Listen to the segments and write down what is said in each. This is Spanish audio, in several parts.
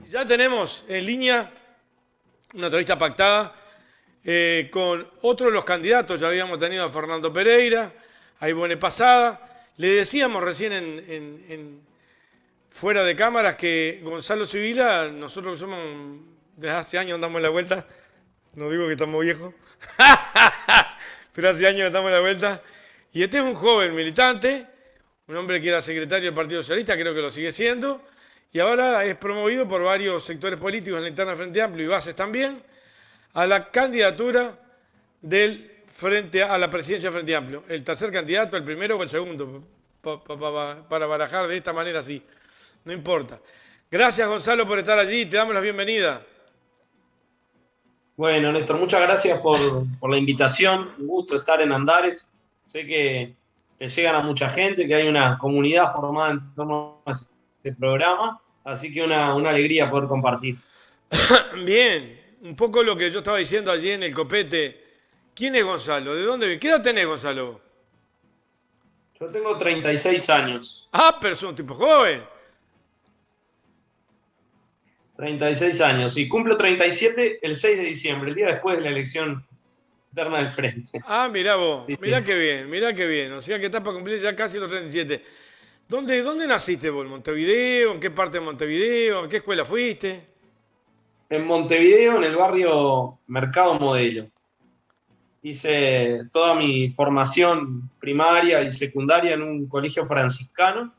Ya tenemos en línea una entrevista pactada con otro de los candidatos. Ya habíamos tenido a Fernando Pereira, a Ivone Pasada. Le decíamos recién fuera de cámaras que Gonzalo Sibila, nosotros que somos desde hace años andamos en la vuelta, no digo que estamos viejos, pero hace años estamos en la vuelta. Y este es un joven militante, un hombre que era secretario del Partido Socialista, creo que lo sigue siendo, y ahora es promovido por varios sectores políticos en la interna del Frente Amplio y bases también, a la candidatura del Frente a la presidencia del Frente Amplio. El tercer candidato, el primero o el segundo, para barajar de esta manera así. No importa. Gracias, Gonzalo, por estar allí. Te damos la bienvenida. Bueno, Néstor, muchas gracias por la invitación. Un gusto estar en Andares. Sé que llegan a mucha gente, que hay una comunidad formada en torno a este programa, así que una alegría poder compartir. Bien, un poco lo que yo estaba diciendo allí en el copete. ¿Quién es Gonzalo? ¿De dónde viene? ¿Qué edad tenés, Gonzalo? Yo tengo 36 años. Ah, pero es un tipo joven. 36 años. Y cumplo 37 el 6 de diciembre, el día después de la elección interna del Frente. Ah, mirá vos, Sí, mirá sí. qué bien, mirá qué bien. O sea que estás para cumplir ya casi los 37. ¿Dónde naciste vos? ¿En Montevideo? ¿En qué parte de Montevideo? ¿A qué escuela fuiste? En Montevideo, en el barrio Mercado Modelo. Hice toda mi formación primaria y secundaria en un colegio franciscano.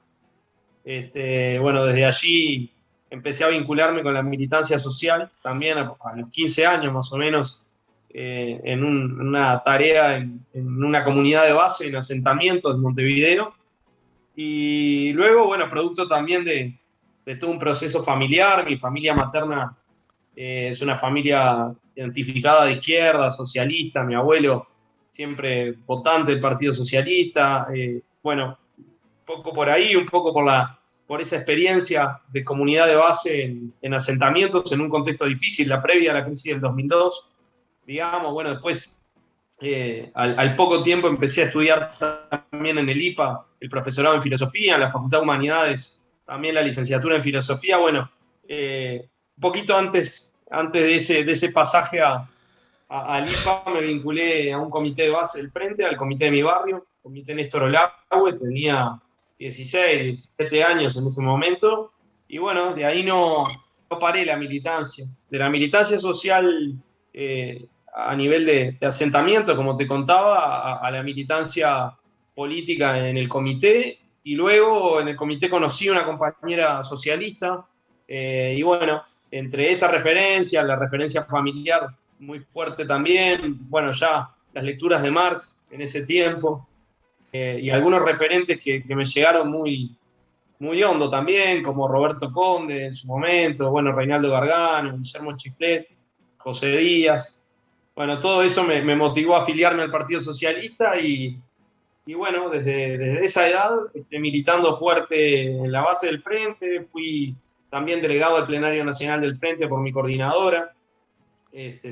Bueno, desde allí empecé a vincularme con la militancia social, también a los 15 años más o menos, en una tarea en una comunidad de base, en asentamientos de Montevideo. Y luego, bueno, producto también de todo un proceso familiar. Mi familia materna es una familia identificada de izquierda, socialista. Mi abuelo siempre votante del Partido Socialista. Bueno, un poco por ahí, un poco por esa experiencia de comunidad de base en asentamientos en un contexto difícil, la previa a la crisis del 2002, digamos. Bueno, después, al poco tiempo, empecé a estudiar también en el IPA el profesorado en filosofía, en la Facultad de Humanidades, también la licenciatura en filosofía. Bueno, un poquito antes de ese pasaje al IPA me vinculé a un comité de base del Frente, al comité de mi barrio, comité Néstor Olagüe. Tenía 16, 17 años en ese momento, y bueno, de ahí no paré la militancia. De la militancia social a nivel de asentamiento, como te contaba, a la militancia política en el comité, y luego en el comité conocí a una compañera socialista, y bueno, entre esa referencia, la referencia familiar muy fuerte también, bueno, ya las lecturas de Marx en ese tiempo, y algunos referentes que me llegaron muy hondo también, como Roberto Conde en su momento, bueno, Reinaldo Gargano, Guillermo Chiflet, José Díaz. Bueno, todo eso me motivó a afiliarme al Partido Socialista, y bueno, desde esa edad, militando fuerte en la base del Frente. Fui también delegado al Plenario Nacional del Frente por mi coordinadora,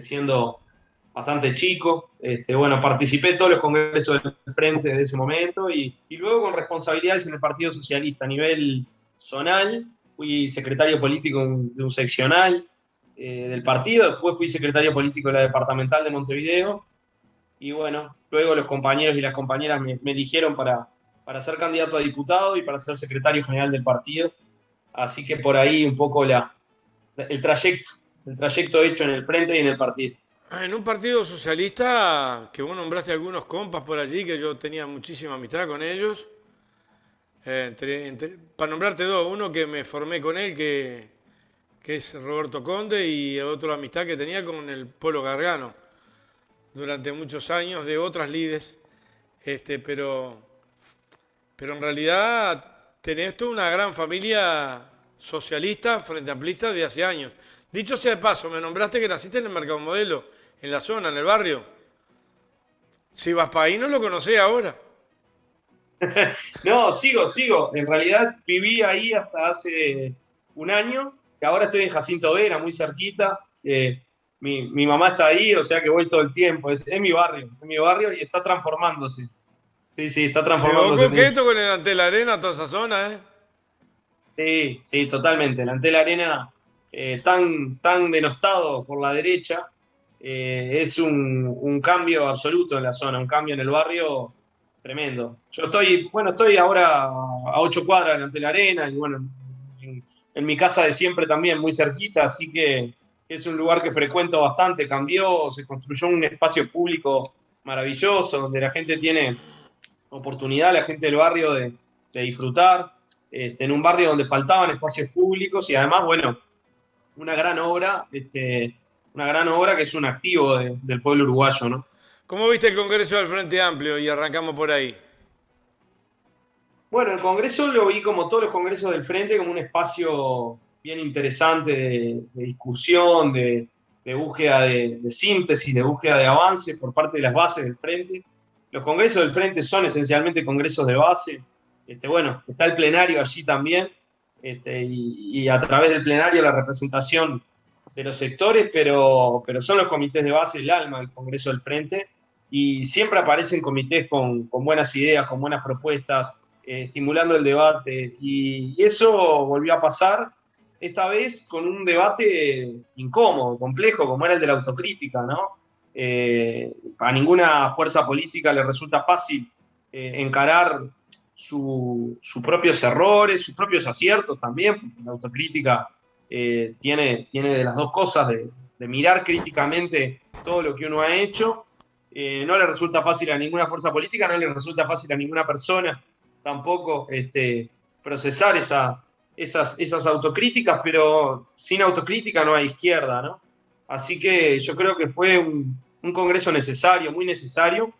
siendo bastante chico. Bueno, participé en todos los congresos del Frente de ese momento, y luego con responsabilidades en el Partido Socialista a nivel zonal. Fui secretario político de un seccional del partido. Después fui secretario político de la departamental de Montevideo, y bueno, luego los compañeros y las compañeras me eligieron para ser candidato a diputado y para ser secretario general del partido. Así que por ahí un poco el trayecto hecho en el Frente y en el partido. En un partido socialista, que vos nombraste algunos compas por allí, que yo tenía muchísima amistad con ellos. Para nombrarte dos, uno que me formé con él, que es Roberto Conde, y otro amistad que tenía con el Polo Gargano durante muchos años de otras lides, pero en realidad tenés toda una gran familia socialista, frente amplista de hace años. Dicho sea de paso, me nombraste que naciste en el Mercado Modelo, en la zona, en el barrio. Si vas para ahí no lo conocés ahora. No, sigo. En realidad viví ahí hasta hace un año, que ahora estoy en Jacinto Vera, muy cerquita. Mi mamá está ahí, o sea que voy todo el tiempo. Es mi barrio, y está transformándose. Sí, sí, está Quedó transformándose mucho. coqueto con el ante la arena, toda esa zona, ¿eh? Sí, sí, totalmente. La Antel Arena tan denostado por la derecha, es un cambio absoluto en la zona, un cambio en el barrio tremendo. Yo estoy ahora a 8 cuadras delante de la arena y bueno, en mi casa de siempre también, muy cerquita, así que es un lugar que frecuento bastante, cambió, se construyó un espacio público maravilloso, donde la gente tiene oportunidad, la gente del barrio, de disfrutar, en un barrio donde faltaban espacios públicos y además, bueno, una gran obra, una gran obra que es un activo del pueblo uruguayo, ¿no? ¿Cómo viste el Congreso del Frente Amplio? Y arrancamos por ahí. Bueno, el Congreso lo vi como todos los congresos del Frente, como un espacio bien interesante de discusión, de búsqueda de síntesis, de búsqueda de avance por parte de las bases del Frente. Los congresos del Frente son esencialmente congresos de base. Bueno, está el plenario allí también, y a través del plenario la representación de los sectores, pero son los comités de base el alma del Congreso del Frente, y siempre aparecen comités con buenas ideas, con buenas propuestas, estimulando el debate, y eso volvió a pasar, esta vez con un debate incómodo, complejo, como era el de la autocrítica, ¿no? A ninguna fuerza política le resulta fácil encarar sus propios errores, sus propios aciertos también, porque la autocrítica tiene de las dos cosas, de mirar críticamente todo lo que uno ha hecho. No le resulta fácil a ninguna fuerza política, no le resulta fácil a ninguna persona tampoco procesar esas autocríticas, pero sin autocrítica no hay izquierda, ¿no? Así que yo creo que fue un congreso necesario, muy necesario.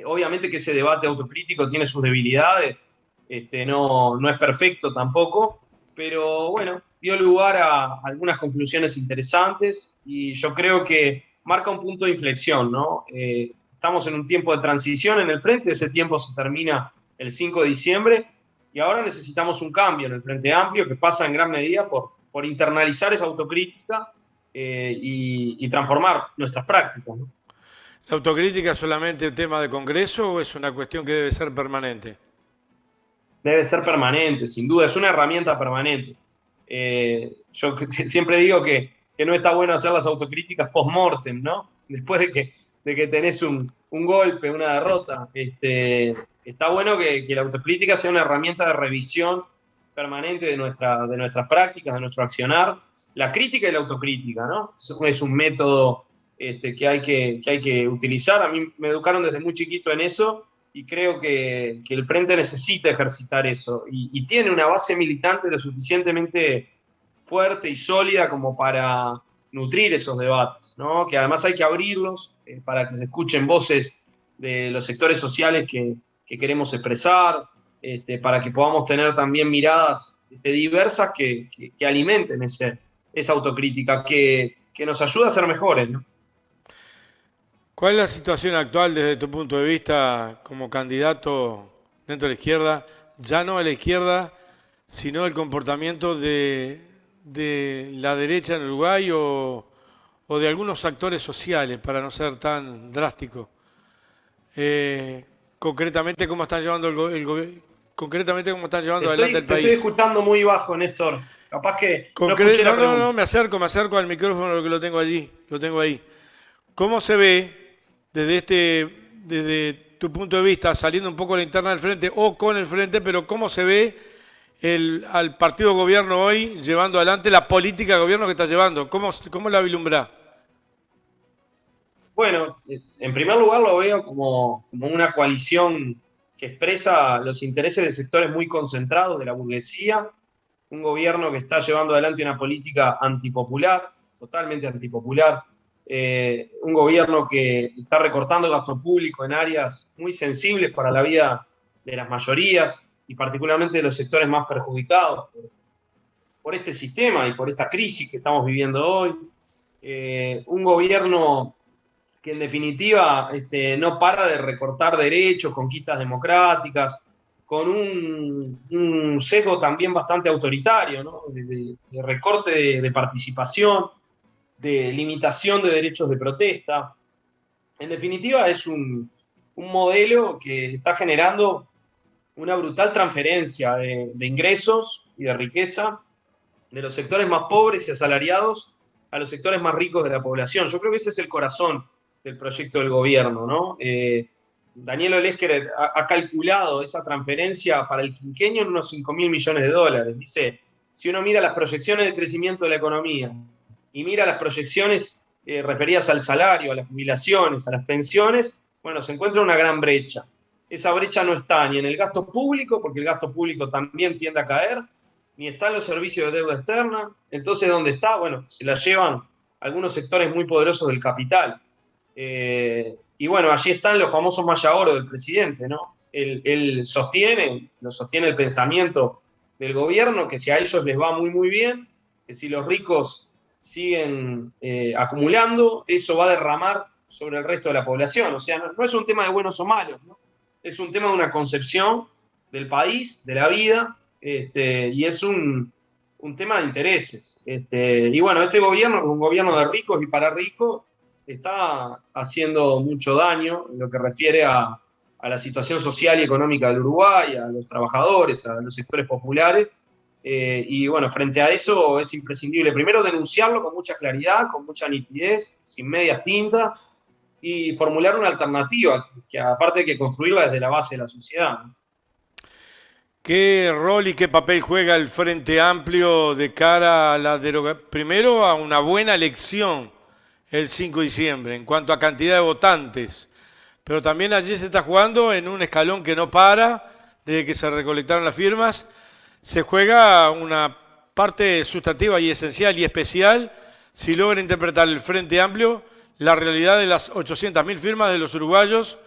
Obviamente que ese debate autocrítico tiene sus debilidades, no es perfecto tampoco, pero bueno, dio lugar a algunas conclusiones interesantes y yo creo que marca un punto de inflexión, ¿no? Estamos en un tiempo de transición en el Frente, ese tiempo se termina el 5 de diciembre y ahora necesitamos un cambio en el Frente Amplio que pasa en gran medida por internalizar esa autocrítica y transformar nuestras prácticas, ¿no? ¿La autocrítica es solamente un tema de Congreso o es una cuestión que debe ser permanente? Debe ser permanente, sin duda, es una herramienta permanente. Yo siempre digo que no está bueno hacer las autocríticas post-mortem, ¿no? Después de que tenés un golpe, una derrota. Está bueno que la autocrítica sea una herramienta de revisión permanente de nuestras prácticas, de nuestro accionar. La crítica y la autocrítica, ¿no? Es un método que hay que utilizar. A mí me educaron desde muy chiquito en eso y creo que el Frente necesita ejercitar eso y tiene una base militante lo suficientemente fuerte y sólida como para nutrir esos debates, ¿no? Que además hay que abrirlos para que se escuchen voces de los sectores sociales que queremos expresar, para que podamos tener también miradas diversas que alimenten esa autocrítica, que nos ayuda a ser mejores, ¿no? ¿Cuál es la situación actual desde tu punto de vista como candidato dentro de la izquierda? Ya no a la izquierda, sino el comportamiento de la derecha en Uruguay o de algunos actores sociales, para no ser tan drástico. Concretamente, ¿cómo están llevando concretamente cómo están llevando adelante el Te estoy país? escuchando muy bajo, Néstor. Capaz que no escuché la No, pregunta. me acerco al micrófono que lo tengo allí, lo tengo ahí. ¿Cómo se ve desde tu punto de vista, saliendo un poco a la interna del Frente o con el Frente, pero cómo se ve al partido gobierno hoy llevando adelante la política de gobierno que está llevando? ¿Cómo la vislumbrá? Bueno, en primer lugar lo veo como una coalición que expresa los intereses de sectores muy concentrados de la burguesía, un gobierno que está llevando adelante una política antipopular, totalmente antipopular, un gobierno que está recortando gasto público en áreas muy sensibles para la vida de las mayorías y particularmente de los sectores más perjudicados por este sistema y por esta crisis que estamos viviendo hoy. Un gobierno que en definitiva no para de recortar derechos, conquistas democráticas, con un sesgo también bastante autoritario, ¿no? de recorte de participación, de limitación de derechos de protesta. En definitiva, es un modelo que está generando una brutal transferencia de ingresos y de riqueza de los sectores más pobres y asalariados a los sectores más ricos de la población. Yo creo que ese es el corazón del proyecto del gobierno, ¿no? Daniel Olesker ha calculado esa transferencia para el quinquenio en unos 5.000 millones de dólares. Dice, si uno mira las proyecciones de crecimiento de la economía y mira las proyecciones referidas al salario, a las jubilaciones, a las pensiones, bueno, se encuentra una gran brecha. Esa brecha no está ni en el gasto público, porque el gasto público también tiende a caer, ni está en los servicios de deuda externa. Entonces, ¿dónde está? Bueno, se la llevan algunos sectores muy poderosos del capital. Y bueno, allí están los famosos malla oro del presidente, ¿no? Él sostiene el pensamiento del gobierno, que si a ellos les va muy, muy bien, que si los ricos siguen acumulando, eso va a derramar sobre el resto de la población. O sea, no es un tema de buenos o malos, ¿no? Es un tema de una concepción del país, de la vida, y es un tema de intereses. Y bueno, este gobierno, un gobierno de ricos y para ricos, está haciendo mucho daño en lo que refiere a la situación social y económica del Uruguay, a los trabajadores, a los sectores populares. Y bueno, frente a eso es imprescindible primero denunciarlo con mucha claridad, con mucha nitidez, sin medias tintas, y formular una alternativa, que aparte hay que construirla desde la base de la sociedad. ¿Qué rol y qué papel juega el Frente Amplio de cara a la derogación? Primero, a una buena elección el 5 de diciembre en cuanto a cantidad de votantes, pero también allí se está jugando en un escalón que no para, desde que se recolectaron las firmas, se juega una parte sustantiva y esencial y especial si logra interpretar el Frente Amplio la realidad de las 800.000 firmas de los uruguayos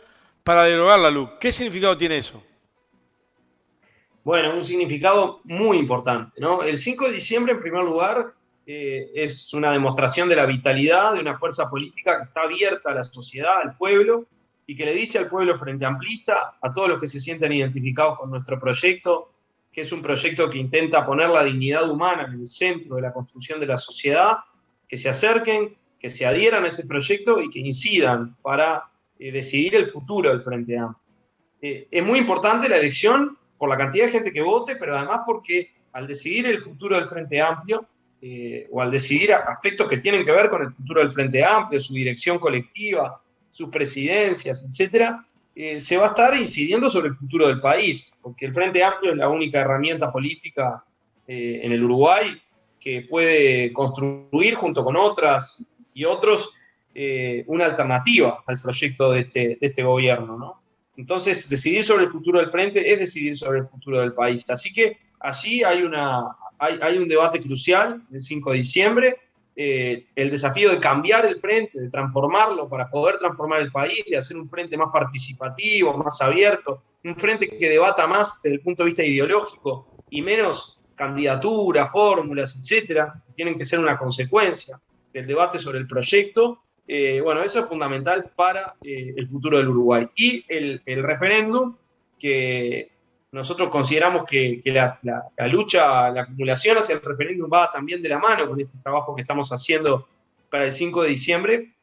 para derogar la LUC. ¿Qué significado tiene eso? Bueno, un significado muy importante, ¿no? El 5 de diciembre, en primer lugar, es una demostración de la vitalidad de una fuerza política que está abierta a la sociedad, al pueblo, y que le dice al pueblo frente amplista, a todos los que se sienten identificados con nuestro proyecto, que es un proyecto que intenta poner la dignidad humana en el centro de la construcción de la sociedad, que se acerquen, que se adhieran a ese proyecto y que incidan para decidir el futuro del Frente Amplio. Es muy importante la elección por la cantidad de gente que vote, pero además porque al decidir el futuro del Frente Amplio, o al decidir aspectos que tienen que ver con el futuro del Frente Amplio, su dirección colectiva, sus presidencias, etcétera, se va a estar incidiendo sobre el futuro del país, porque el Frente Amplio es la única herramienta política en el Uruguay que puede construir junto con otras y otros una alternativa al proyecto de este gobierno, ¿no? Entonces, decidir sobre el futuro del Frente es decidir sobre el futuro del país. Así que allí hay un debate crucial el 5 de diciembre, el desafío de cambiar el Frente, de transformarlo para poder transformar el país, de hacer un Frente más participativo, más abierto, un Frente que debata más desde el punto de vista ideológico y menos candidaturas, fórmulas, etcétera, que tienen que ser una consecuencia del debate sobre el proyecto. Bueno, eso es fundamental para el futuro del Uruguay. Y el referéndum, que nosotros consideramos que la lucha, la acumulación hacia el referéndum va también de la mano con este trabajo que estamos haciendo para el 5 de diciembre,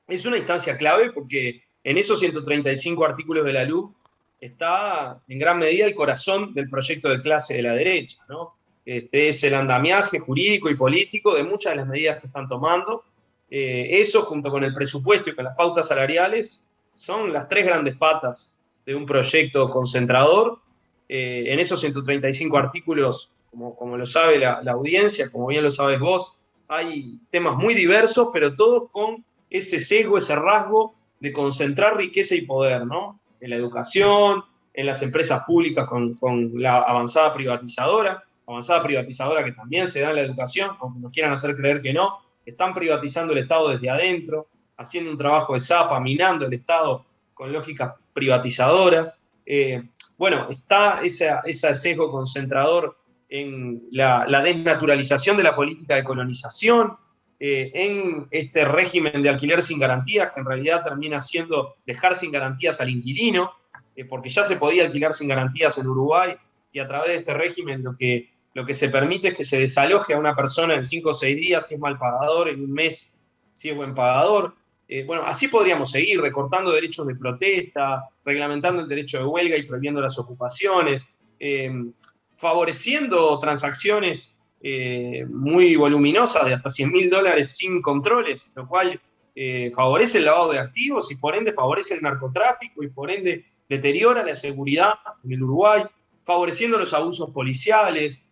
es una instancia clave porque en esos 135 artículos de la LUC está en gran medida el corazón del proyecto de clase de la derecha, ¿no? Este es el andamiaje jurídico y político de muchas de las medidas que están tomando. Eso, junto con el presupuesto y con las pautas salariales, son las tres grandes patas de un proyecto concentrador. En esos 135 artículos, como lo sabe la audiencia, como bien lo sabes vos, hay temas muy diversos, pero todos con ese sesgo, ese rasgo de concentrar riqueza y poder, ¿no? En la educación, en las empresas públicas con la avanzada privatizadora que también se da en la educación, aunque nos quieran hacer creer que no. Están privatizando el Estado desde adentro, haciendo un trabajo de zapa, minando el Estado con lógicas privatizadoras. Bueno, está ese sesgo concentrador en la desnaturalización de la política de colonización, en este régimen de alquiler sin garantías, que en realidad termina siendo dejar sin garantías al inquilino, porque ya se podía alquilar sin garantías en Uruguay, y a través de este régimen lo que se permite es que se desaloje a una persona en 5 o 6 días si es mal pagador, en un mes si es buen pagador. Bueno, así podríamos seguir recortando derechos de protesta, reglamentando el derecho de huelga y prohibiendo las ocupaciones, favoreciendo transacciones muy voluminosas de hasta $100.000 sin controles, lo cual favorece el lavado de activos y por ende favorece el narcotráfico y por ende deteriora la seguridad en el Uruguay, favoreciendo los abusos policiales,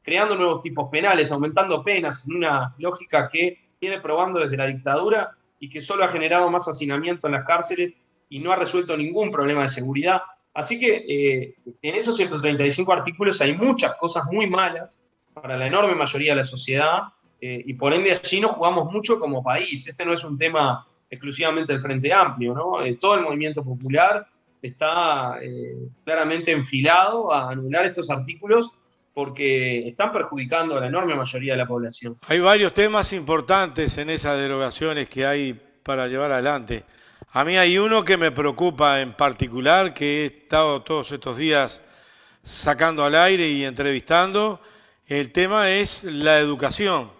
creando nuevos tipos penales, aumentando penas en una lógica que viene probando desde la dictadura y que solo ha generado más hacinamiento en las cárceles y no ha resuelto ningún problema de seguridad. Así que en esos 135 artículos hay muchas cosas muy malas para la enorme mayoría de la sociedad y por ende allí nos jugamos mucho como país. Este no es un tema exclusivamente del Frente Amplio, ¿no? Todo el movimiento popular está claramente enfilado a anular estos artículos porque están perjudicando a la enorme mayoría de la población. Hay varios temas importantes en esas derogaciones que hay para llevar adelante. A mí hay uno que me preocupa en particular, que he estado todos estos días sacando al aire y entrevistando. El tema es la educación.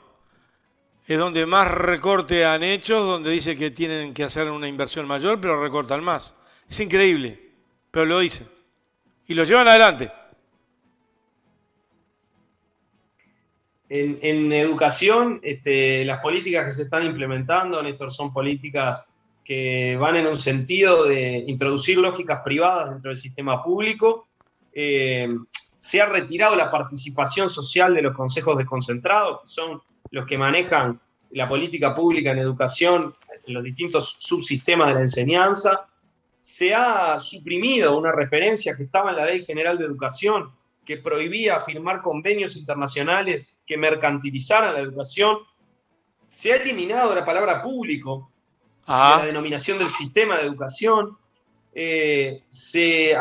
Es donde más recorte han hecho, donde dice que tienen que hacer una inversión mayor, pero recortan más. Es increíble, pero lo dicen. Y lo llevan adelante. En educación, las políticas que se están implementando, Néstor, son políticas que van en un sentido de introducir lógicas privadas dentro del sistema público. Se ha retirado la participación social de los consejos desconcentrados, que son los que manejan la política pública en educación en los distintos subsistemas de la enseñanza. Se ha suprimido una referencia que estaba en la Ley General de Educación, que prohibía firmar convenios internacionales que mercantilizaran la educación. Se ha eliminado la palabra público de la denominación del sistema de educación. Se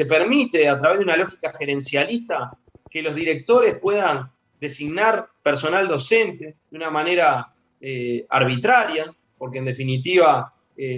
permite, a través de una lógica gerencialista, que los directores puedan designar personal docente de una manera arbitraria, porque en definitiva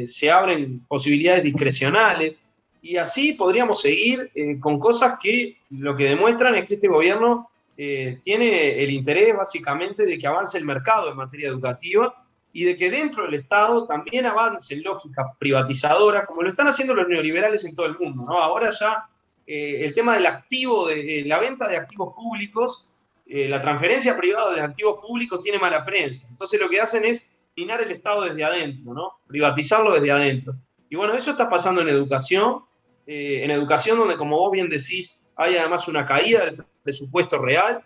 se abren posibilidades discrecionales. Y así podríamos seguir con cosas que lo que demuestran es que este gobierno tiene el interés básicamente de que avance el mercado en materia educativa y de que dentro del Estado también avancen lógicas privatizadoras, como lo están haciendo los neoliberales en todo el mundo, ¿no? Ahora ya el tema del activo, de la venta de activos públicos, la transferencia privada de los activos públicos tiene mala prensa. Entonces lo que hacen es minar el Estado desde adentro, ¿no? Privatizarlo desde adentro. Y bueno, eso está pasando en educación donde, como vos bien decís, hay además una caída del presupuesto real,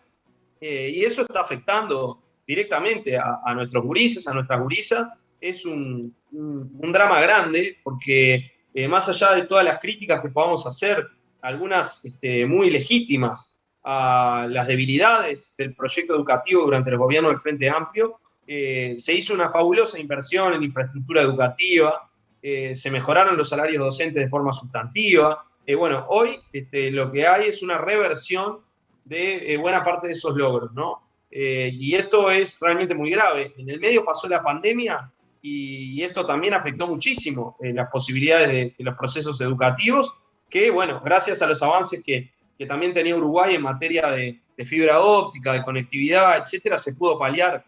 y eso está afectando directamente a nuestros gurises, a nuestras gurisas. Es un drama grande, porque más allá de todas las críticas que podamos hacer, algunas muy legítimas, a las debilidades del proyecto educativo durante el gobierno del Frente Amplio, se hizo una fabulosa inversión en infraestructura educativa, se mejoraron los salarios docentes de forma sustantiva. Bueno, hoy lo que hay es una reversión de buena parte de esos logros, ¿no? Y esto es realmente muy grave. En el medio pasó la pandemia y esto también afectó muchísimo las posibilidades de los procesos educativos, que, bueno, gracias a los avances que también tenía Uruguay en materia de fibra óptica, de conectividad, etcétera, se pudo paliar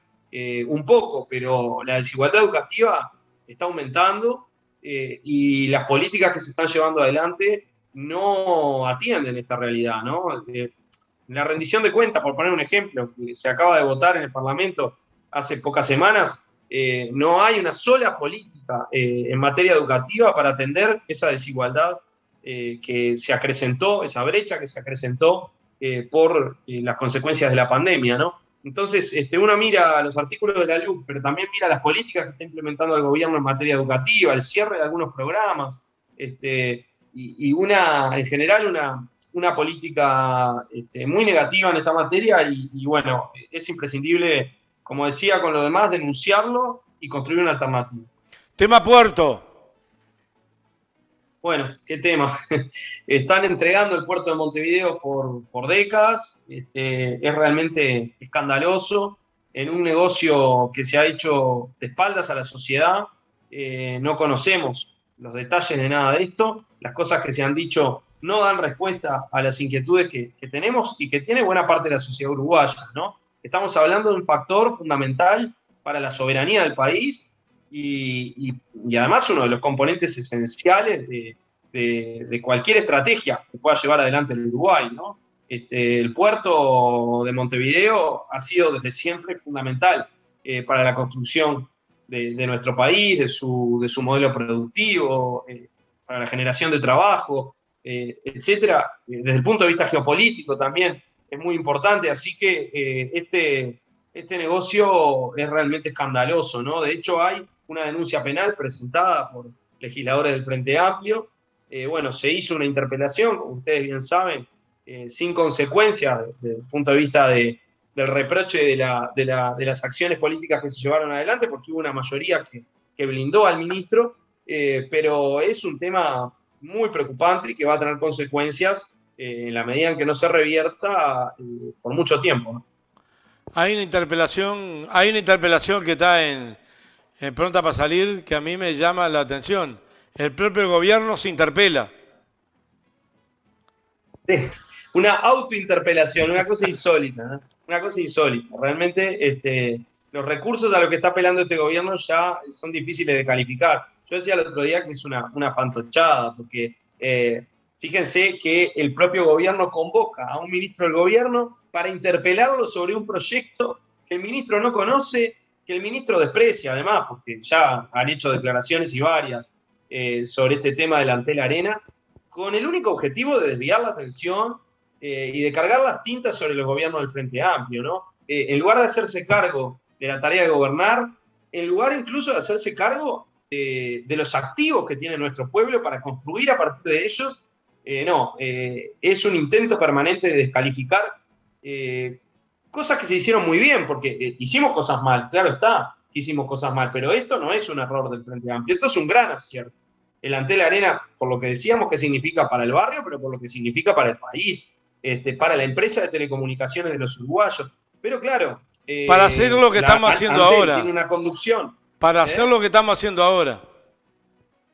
un poco, pero la desigualdad educativa está aumentando. Y las políticas que se están llevando adelante no atienden esta realidad, ¿no? La rendición de cuentas, por poner un ejemplo, que se acaba de votar en el Parlamento hace pocas semanas, no hay una sola política en materia educativa para atender esa desigualdad que se acrecentó, esa brecha que se acrecentó por las consecuencias de la pandemia, ¿no? Entonces, uno mira los artículos de la LUC, pero también mira las políticas que está implementando el gobierno en materia educativa, el cierre de algunos programas, y en general una política muy negativa en esta materia, y bueno, es imprescindible, como decía, con lo demás, denunciarlo y construir una alternativa. Tema puerto. Bueno, qué tema. Están entregando el puerto de Montevideo por décadas. Es realmente escandaloso en un negocio que se ha hecho de espaldas a la sociedad. No conocemos los detalles de nada de esto. Las cosas que se han dicho no dan respuesta a las inquietudes que tenemos y que tiene buena parte de la sociedad uruguaya, ¿no? Estamos hablando de un factor fundamental para la soberanía del país. Y además uno de los componentes esenciales de cualquier estrategia que pueda llevar adelante el Uruguay, ¿no? El puerto de Montevideo ha sido desde siempre fundamental para la construcción de nuestro país, de su modelo productivo, para la generación de trabajo, etcétera. Desde el punto de vista geopolítico también es muy importante, así que este negocio es realmente escandaloso, ¿no? De hecho, hay una denuncia penal presentada por legisladores del Frente Amplio. Bueno, se hizo una interpelación, como ustedes bien saben, sin consecuencia desde el punto de vista del reproche de las acciones políticas que se llevaron adelante, porque hubo una mayoría que blindó al ministro, pero es un tema muy preocupante y que va a tener consecuencias en la medida en que no se revierta por mucho tiempo, ¿no? Hay una interpelación que está pronta para salir que a mí me llama la atención. El propio gobierno se interpela. Sí, una autointerpelación, una cosa insólita, ¿no? Una cosa insólita. Realmente los recursos a los que está apelando este gobierno ya son difíciles de calificar. Yo decía el otro día que es una fantochada, porque fíjense que el propio gobierno convoca a un ministro del gobierno para interpelarlo sobre un proyecto que el ministro no conoce, que el ministro desprecia además, porque ya han hecho declaraciones y varias sobre este tema del Antel Arena, con el único objetivo de desviar la atención y de cargar las tintas sobre los gobiernos del Frente Amplio, ¿no? En lugar de hacerse cargo de la tarea de gobernar, en lugar incluso de hacerse cargo de los activos que tiene nuestro pueblo para construir a partir de ellos, no, es un intento permanente de descalificar cosas que se hicieron muy bien, porque hicimos cosas mal, claro está, hicimos cosas mal, pero esto no es un error del Frente Amplio, esto es un gran acierto. El Antel Arena, por lo que decíamos que significa para el barrio, pero por lo que significa para el país, para la empresa de telecomunicaciones de los uruguayos. Pero claro, Para hacer lo que estamos haciendo Antel ahora. tiene una conducción. Para hacer lo que estamos haciendo ahora.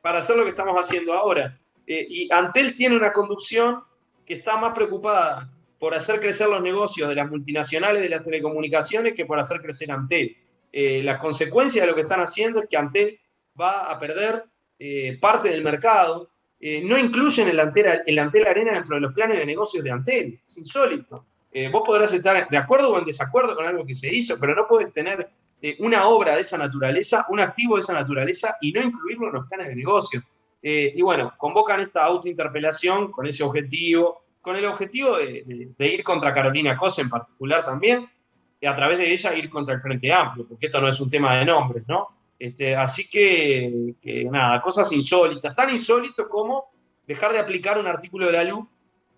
Para hacer lo que estamos haciendo ahora. Y Antel tiene una conducción que está más preocupada por hacer crecer los negocios de las multinacionales de las telecomunicaciones que por hacer crecer Antel. La consecuencia de lo que están haciendo es que Antel va a perder parte del mercado. No incluyen el Antel Arena dentro de los planes de negocios de Antel. Es insólito. Vos podrás estar de acuerdo o en desacuerdo con algo que se hizo, pero no podés tener una obra de esa naturaleza, un activo de esa naturaleza y no incluirlo en los planes de negocios. Y bueno, convocan esta autointerpelación con ese objetivo, con el objetivo de ir contra Carolina Cose en particular también, y a través de ella ir contra el Frente Amplio, porque esto no es un tema de nombres, ¿no? Así que nada, cosas insólitas, tan insólito como dejar de aplicar un artículo de la LUC,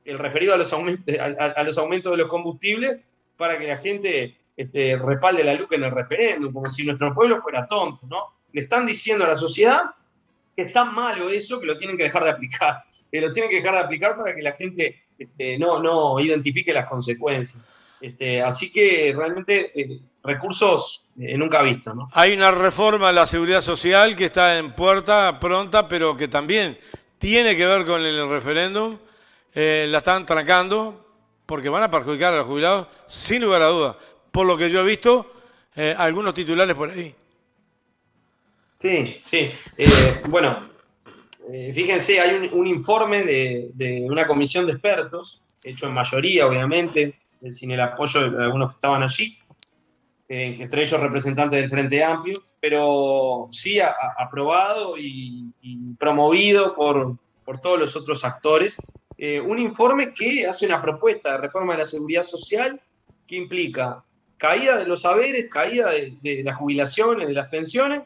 el referido a los aumentos de los combustibles, para que la gente respalde la LUC en el referéndum, como si nuestro pueblo fuera tonto, ¿no? Le están diciendo a la sociedad que es tan malo eso que lo tienen que dejar de aplicar. Lo tienen que dejar de aplicar para que la gente no identifique las consecuencias. Así que realmente recursos nunca vistos, ¿no? Hay una reforma a la seguridad social que está en puerta pronta, pero que también tiene que ver con el referéndum. La están trancando porque van a perjudicar a los jubilados, sin lugar a dudas. Por lo que yo he visto, algunos titulares por ahí. Sí, sí. Bueno, fíjense, hay un informe de una comisión de expertos, hecho en mayoría, obviamente, sin el apoyo de algunos que estaban allí, entre ellos representantes del Frente Amplio, pero sí aprobado y promovido por todos los otros actores. Un informe que hace una propuesta de reforma de la seguridad social que implica caída de los haberes, caída de las jubilaciones, de las pensiones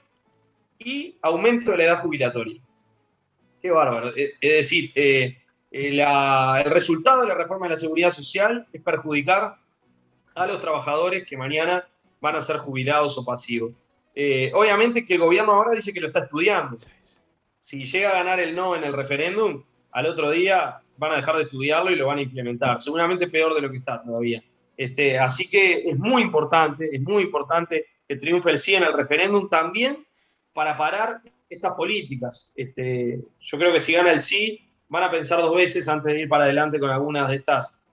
y aumento de la edad jubilatoria. Qué bárbaro. Es decir, el resultado de la reforma de la seguridad social es perjudicar a los trabajadores que mañana van a ser jubilados o pasivos. Obviamente que el gobierno ahora dice que lo está estudiando. Si llega a ganar el no en el referéndum, al otro día van a dejar de estudiarlo y lo van a implementar. Seguramente peor de lo que está todavía. Así que es muy importante que triunfe el sí en el referéndum también para parar estas políticas. Yo creo que si gana el sí, van a pensar dos veces antes de ir para adelante con algunas de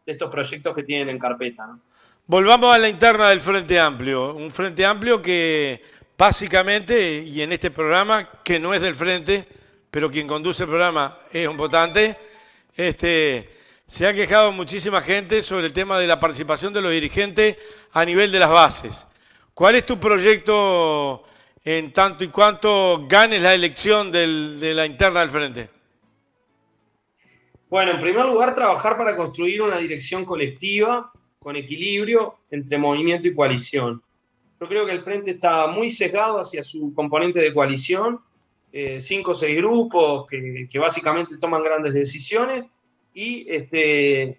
estos proyectos que tienen en carpeta, ¿no? Volvamos a la interna del Frente Amplio. Un Frente Amplio que básicamente, y en este programa, que no es del Frente, pero quien conduce el programa es un votante, se ha quejado muchísima gente sobre el tema de la participación de los dirigentes a nivel de las bases. ¿Cuál es tu proyecto en tanto y cuanto ganes la elección de la interna del frente? Bueno, en primer lugar, trabajar para construir una dirección colectiva con equilibrio entre movimiento y coalición. Yo creo que el Frente está muy sesgado hacia su componente de coalición, 5 o 6 grupos que básicamente toman grandes decisiones y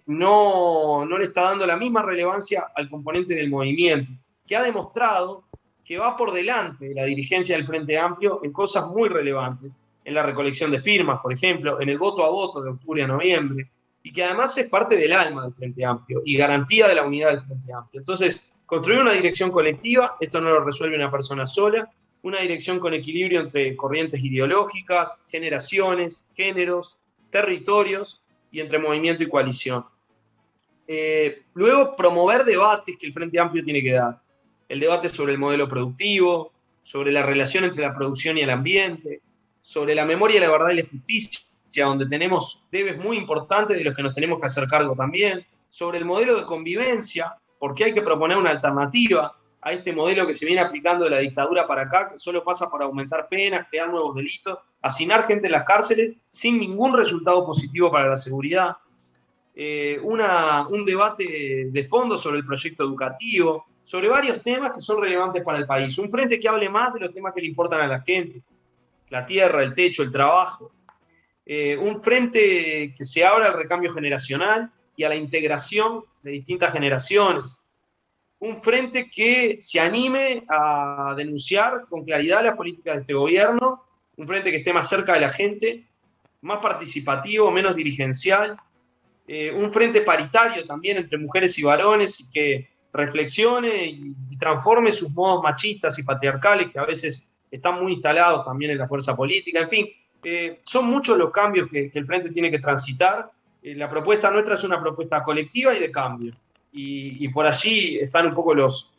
no le está dando la misma relevancia al componente del movimiento, que ha demostrado que va por delante de la dirigencia del Frente Amplio en cosas muy relevantes, en la recolección de firmas, por ejemplo, en el voto a voto de octubre a noviembre, y que además es parte del alma del Frente Amplio y garantía de la unidad del Frente Amplio. Entonces, construir una dirección colectiva, esto no lo resuelve una persona sola, una dirección con equilibrio entre corrientes ideológicas, generaciones, géneros, territorios y entre movimiento y coalición. Luego, promover debates que el Frente Amplio tiene que dar. El debate sobre el modelo productivo, sobre la relación entre la producción y el ambiente, sobre la memoria, la verdad y la justicia, donde tenemos debes muy importantes de los que nos tenemos que hacer cargo también, sobre el modelo de convivencia, porque hay que proponer una alternativa a este modelo que se viene aplicando de la dictadura para acá, que solo pasa por aumentar penas, crear nuevos delitos, hacinar gente en las cárceles sin ningún resultado positivo para la seguridad. Un debate de fondo sobre el proyecto educativo, sobre varios temas que son relevantes para el país. Un frente que hable más de los temas que le importan a la gente, la tierra, el techo, el trabajo. Un frente que se abra al recambio generacional y a la integración de distintas generaciones. Un frente que se anime a denunciar con claridad las políticas de este gobierno, un frente que esté más cerca de la gente, más participativo, menos dirigencial, un frente paritario también entre mujeres y varones y que reflexione y transforme sus modos machistas y patriarcales que a veces están muy instalados también en la fuerza política. En fin, son muchos los cambios que el Frente tiene que transitar. La propuesta nuestra es una propuesta colectiva y de cambio. Y por allí están un poco los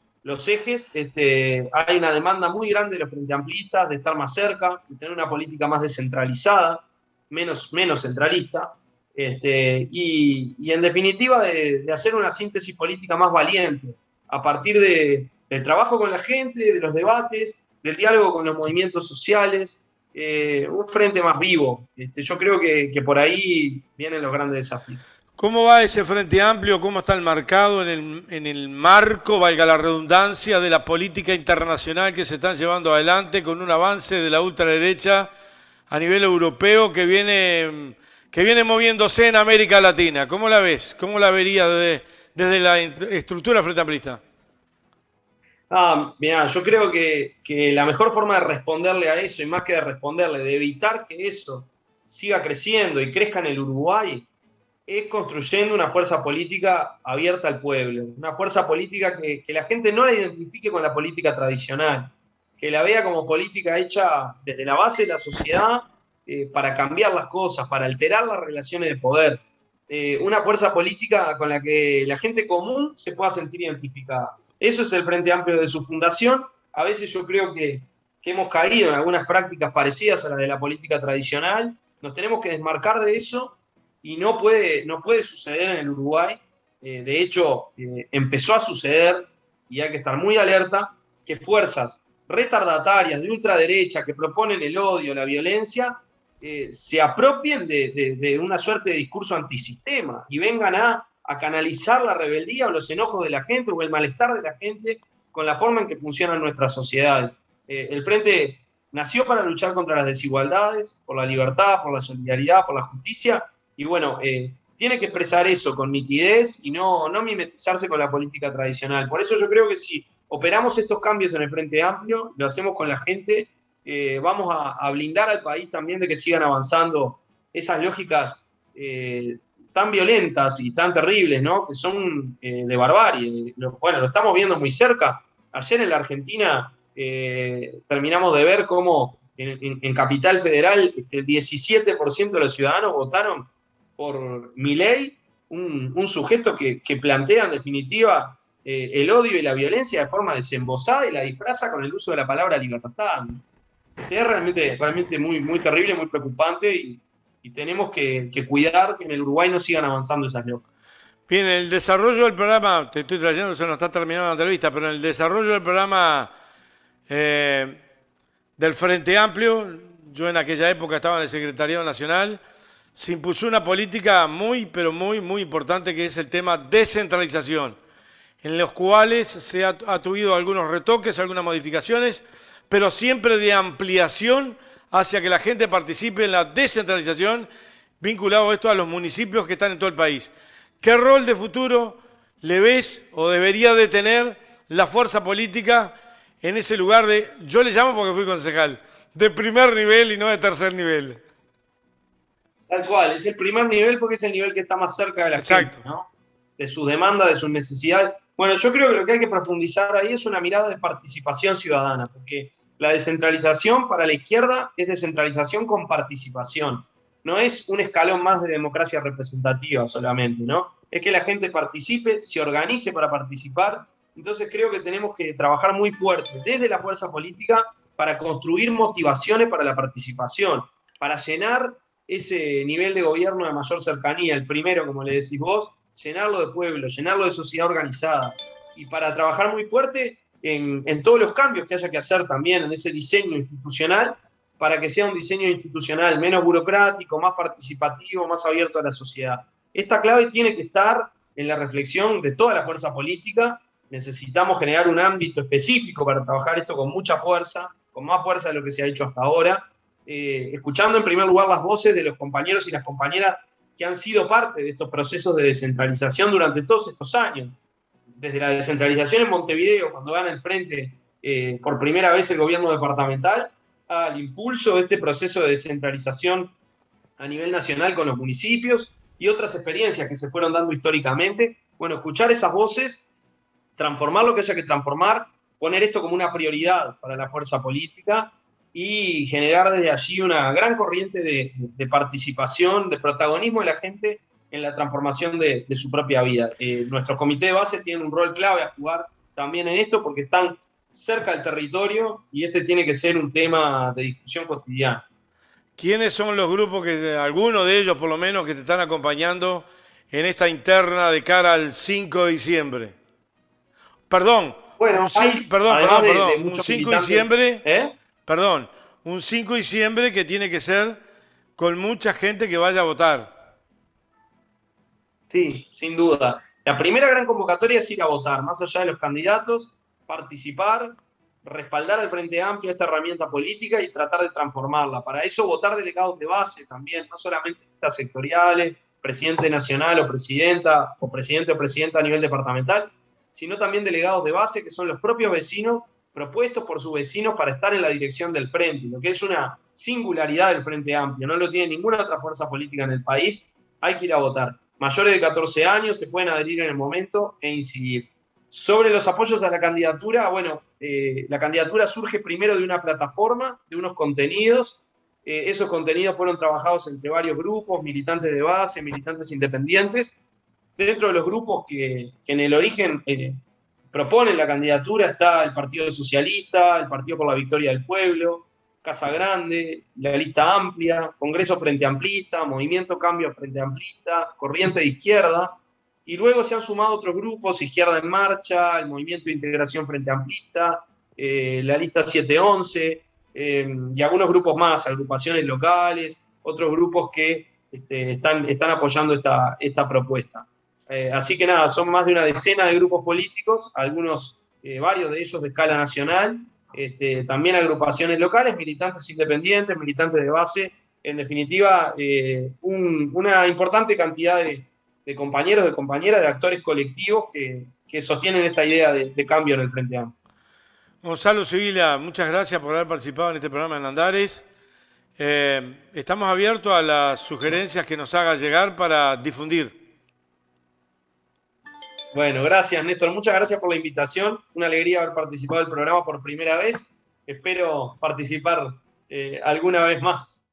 ejes. Hay una demanda muy grande de los Frente Amplistas de estar más cerca, de tener una política más descentralizada, menos centralista. Y en definitiva de hacer una síntesis política más valiente a partir del trabajo con la gente, de los debates, del diálogo con los movimientos sociales, un frente más vivo. Yo creo que por ahí vienen los grandes desafíos. ¿Cómo va ese Frente Amplio? ¿Cómo está enmarcado en el marco, valga la redundancia, de la política internacional que se están llevando adelante con un avance de la ultraderecha a nivel europeo que viene moviéndose en América Latina? ¿Cómo la ves? ¿Cómo la verías desde la estructura Frente Amplista? Mirá, yo creo que la mejor forma de responderle a eso, y más que de responderle, de evitar que eso siga creciendo y crezca en el Uruguay, es construyendo una fuerza política abierta al pueblo, una fuerza política que la gente no la identifique con la política tradicional, que la vea como política hecha desde la base de la sociedad para cambiar las cosas, para alterar las relaciones de poder. Una fuerza política con la que la gente común se pueda sentir identificada. Eso es el Frente Amplio de su fundación. A veces yo creo que hemos caído en algunas prácticas parecidas a las de la política tradicional. Nos tenemos que desmarcar de eso y no puede suceder en el Uruguay. De hecho, empezó a suceder y hay que estar muy alerta que fuerzas retardatarias de ultraderecha que proponen el odio, la violencia, se apropien de una suerte de discurso antisistema y vengan a canalizar la rebeldía o los enojos de la gente o el malestar de la gente con la forma en que funcionan nuestras sociedades. El Frente nació para luchar contra las desigualdades, por la libertad, por la solidaridad, por la justicia, y bueno, tiene que expresar eso con nitidez y no mimetizarse con la política tradicional. Por eso yo creo que si operamos estos cambios en el Frente Amplio, lo hacemos con la gente, vamos a blindar al país también de que sigan avanzando esas lógicas tan violentas y tan terribles, ¿no? Que son de barbarie. Bueno, lo estamos viendo muy cerca. Ayer en la Argentina terminamos de ver cómo en Capital Federal el 17% de los ciudadanos votaron por Milei, un sujeto que plantea en definitiva el odio y la violencia de forma desembosada y la disfraza con el uso de la palabra libertad. Es realmente muy, muy terrible, muy preocupante y y tenemos que cuidar que en el Uruguay no sigan avanzando esas logias. Bien, el desarrollo del programa, te estoy trayendo, se nos está terminando la entrevista, pero en el desarrollo del programa del Frente Amplio, yo en aquella época estaba en el Secretariado Nacional, se impuso una política muy, pero muy, muy importante que es el tema descentralización, en los cuales se ha tuvido algunos retoques, algunas modificaciones, pero siempre de ampliación hacia que la gente participe en la descentralización, vinculado esto a los municipios que están en todo el país. ¿Qué rol de futuro le ves o debería de tener la fuerza política en ese lugar de, yo le llamo porque fui concejal, de primer nivel y no de tercer nivel? Tal cual, es el primer nivel porque es el nivel que está más cerca de la gente, ¿no? De sus demandas, de sus necesidades. Bueno, yo creo que lo que hay que profundizar ahí es una mirada de participación ciudadana, porque la descentralización para la izquierda es descentralización con participación. No es un escalón más de democracia representativa solamente, ¿no? Es que la gente participe, se organice para participar. Entonces creo que tenemos que trabajar muy fuerte desde la fuerza política para construir motivaciones para la participación, para llenar ese nivel de gobierno de mayor cercanía, el primero, como le decís vos, llenarlo de pueblo, llenarlo de sociedad organizada, y para trabajar muy fuerte en todos los cambios que haya que hacer también en ese diseño institucional, para que sea un diseño institucional menos burocrático, más participativo, más abierto a la sociedad. Esta clave tiene que estar en la reflexión de toda la fuerza política. Necesitamos generar un ámbito específico para trabajar esto con mucha fuerza, con más fuerza de lo que se ha hecho hasta ahora, escuchando en primer lugar las voces de los compañeros y las compañeras que han sido parte de estos procesos de descentralización durante todos estos años. Desde la descentralización en Montevideo, cuando gana el frente por primera vez el gobierno departamental, al impulso de este proceso de descentralización a nivel nacional con los municipios y otras experiencias que se fueron dando históricamente. Bueno, escuchar esas voces, transformar lo que haya que transformar, poner esto como una prioridad para la fuerza política y generar desde allí una gran corriente de participación, de protagonismo de la gente en la transformación de su propia vida. Nuestro comité de base tiene un rol clave a jugar también en esto porque están cerca del territorio y este tiene que ser un tema de discusión cotidiana. ¿Quiénes son los grupos, algunos de ellos por lo menos, que te están acompañando en esta interna de cara al 5 de diciembre? Perdón, bueno, un 5 de diciembre, perdón, un 5 de diciembre que tiene que ser con mucha gente que vaya a votar. Sí, sin duda. La primera gran convocatoria es ir a votar, más allá de los candidatos, participar, respaldar al Frente Amplio, esta herramienta política y tratar de transformarla. Para eso votar delegados de base también, no solamente listas sectoriales, presidente nacional o presidente o presidenta a nivel departamental, sino también delegados de base, que son los propios vecinos propuestos por sus vecinos para estar en la dirección del Frente, lo que es una singularidad del Frente Amplio, no lo tiene ninguna otra fuerza política en el país. Hay que ir a votar. Mayores de 14 años se pueden adherir en el momento e incidir. Sobre los apoyos a la candidatura, bueno, la candidatura surge primero de una plataforma, de unos contenidos. Esos contenidos fueron trabajados entre varios grupos, militantes de base, militantes independientes. Dentro de los grupos que en el origen proponen la candidatura está el Partido Socialista, el Partido por la Victoria del Pueblo, Casa Grande, la Lista Amplia, Congreso Frente Amplista, Movimiento Cambio Frente Amplista, Corriente de Izquierda, y luego se han sumado otros grupos, Izquierda en Marcha, el Movimiento de Integración Frente Amplista, la Lista 711, y algunos grupos más, agrupaciones locales, otros grupos que están apoyando esta propuesta. Así que nada, son más de una decena de grupos políticos, varios de ellos de escala nacional, también agrupaciones locales, militantes independientes, militantes de base, en definitiva, una importante cantidad de compañeros, de compañeras, de actores colectivos que sostienen esta idea de cambio en el Frente Amplio. Gonzalo Sibila, muchas gracias por haber participado en este programa en Andares. Estamos abiertos a las sugerencias que nos haga llegar para difundir. Bueno, gracias Néstor, muchas gracias por la invitación, una alegría haber participado del programa por primera vez, espero participar alguna vez más.